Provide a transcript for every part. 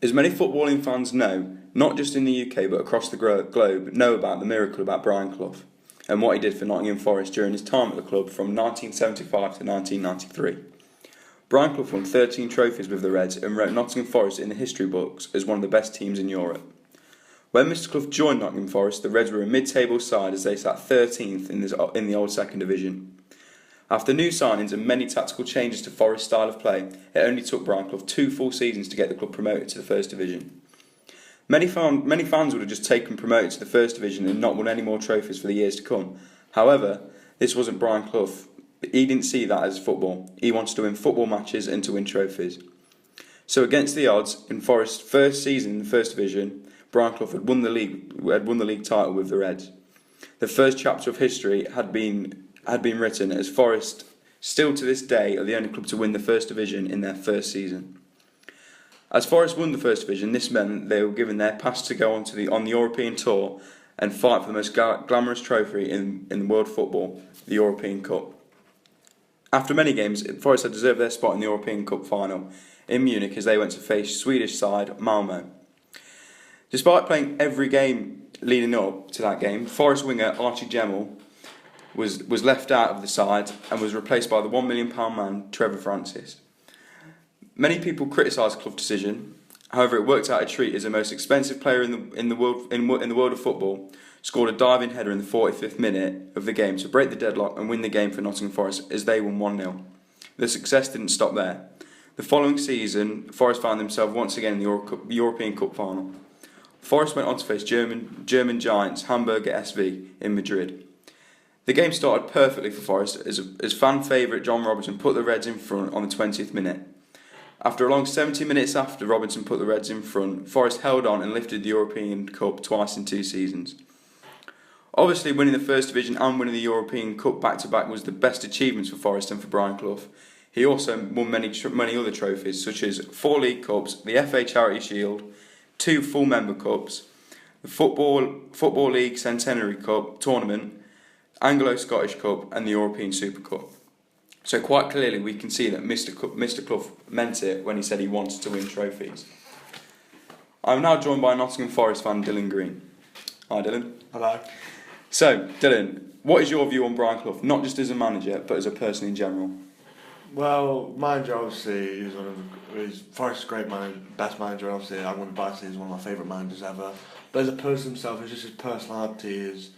As many footballing fans know, not just in the UK but across the globe, know about the miracle about Brian Clough and what he did for Nottingham Forest during his time at the club from 1975 to 1993. Brian Clough won 13 trophies with the Reds and wrote Nottingham Forest in the history books as one of the best teams in Europe. When Mr Clough joined Nottingham Forest, the Reds were a mid-table side as they sat 13th in the old second division. After new signings and many tactical changes to Forest's style of play, it only took Brian Clough 2 full seasons to get the club promoted to the First Division. Many fans would have just taken promoted to the First Division and not won any more trophies for the years to come. However, this wasn't Brian Clough. He didn't see that as football. He wanted to win football matches and to win trophies. So against the odds, in Forest's first season in the First Division, Brian Clough had won the league title with the Reds. The first chapter of history had been written, as Forest, still to this day, are the only club to win the First Division in their first season. As Forest won the First Division, this meant they were given their pass to go on the European tour and fight for the most glamorous trophy in world football, the European Cup. After many games, Forest had deserved their spot in the European Cup final in Munich as they went to face Swedish side Malmo. Despite playing every game leading up to that game, Forest winger Archie Gemmill was left out of the side and was replaced by the £1 million man Trevor Francis. Many people criticised Clough's decision. However, it worked out a treat as the most expensive player in the world of football scored a diving header in the 45th minute of the game to break the deadlock and win the game for Nottingham Forest as they won 1-0. The success didn't stop there. The following season, Forest found themselves once again in the European Cup final. Forest went on to face German giants Hamburger SV in Madrid. The game started perfectly for Forest as fan favourite John Robinson put the Reds in front on the 20th minute. After a long 70 minutes after Robinson put the Reds in front, Forest held on and lifted the European Cup twice in 2 seasons. Obviously, winning the First Division and winning the European Cup back-to-back was the best achievements for Forest and for Brian Clough. He also won many other trophies, such as 4 League Cups, the FA Charity Shield, 2 full member cups, the Football League Centenary Cup tournament, Anglo-Scottish Cup and the European Super Cup. So quite clearly we can see that Mr Clough meant it when he said he wanted to win trophies. I'm now joined by Nottingham Forest fan Dylan Green. Hi Dylan. Hello. So Dylan, what is your view on Brian Clough, not just as a manager but as a person in general? Well, manager obviously is Forest's great manager, best manager. Obviously, I'm going to buy he's one of my favourite managers ever. But as a person himself, it's just his personality,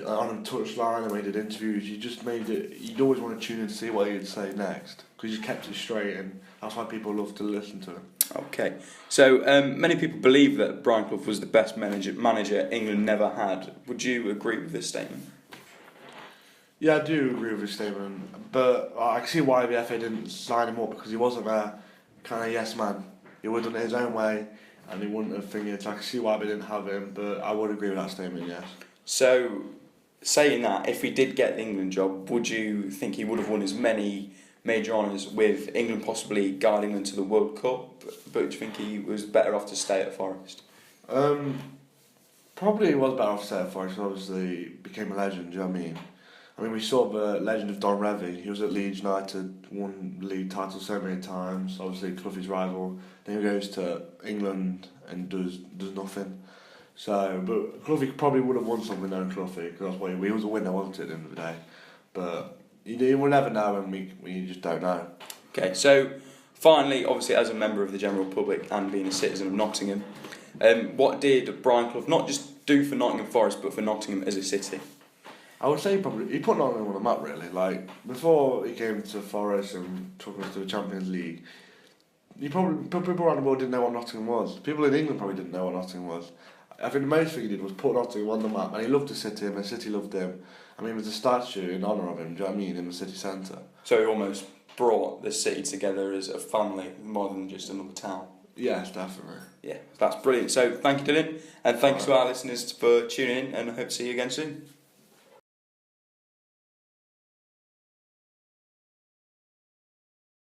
on the touchline and when he did interviews, you just made it. You'd always want to tune in to see what he would say next because he just kept it straight, and that's why people love to listen to him. Okay, so many people believe that Brian Clough was the best manager England never had. Would you agree with this statement? Yeah, I do agree with his statement, but I can see why the FA didn't sign him up because he wasn't a kind of yes man. He would have done it his own way, and he wouldn't have fingered. So I can see why they didn't have him, but I would agree with that statement. Yes. So, saying that, if he did get the England job, would you think he would have won as many major honours with England possibly guiding them to the World Cup? But do you think he was better off to stay at Forest? Probably he was better off to stay at Forest. Obviously, became a legend. Do you know what I mean? I mean, we saw the legend of Don Revie. He was at Leeds United, won the league title so many times. Obviously, Clough's rival. Then he goes to England and does nothing. So, but Clough probably would have won something though, Clough, because that's why he was a winner, wasn't it, at the end of the day? But you will never know, and we just don't know. Okay, so finally, obviously, as a member of the general public and being a citizen of Nottingham, what did Brian Clough not just do for Nottingham Forest, but for Nottingham as a city? I would say he put Nottingham on the map, really. Like, before he came to Forest and took us to the Champions League, people around the world didn't know what Nottingham was. People in England probably didn't know what Nottingham was. I think the most thing he did was put Nottingham on the map, and he loved the city, and the city loved him. I mean, there was a statue in honour of him, do you know what I mean, in the city centre. So he almost brought the city together as a family, more than just another town. Yes, definitely. Yeah, that's brilliant. So thank you, Dylan, and thanks to our listeners for tuning in, and I hope to see you again soon.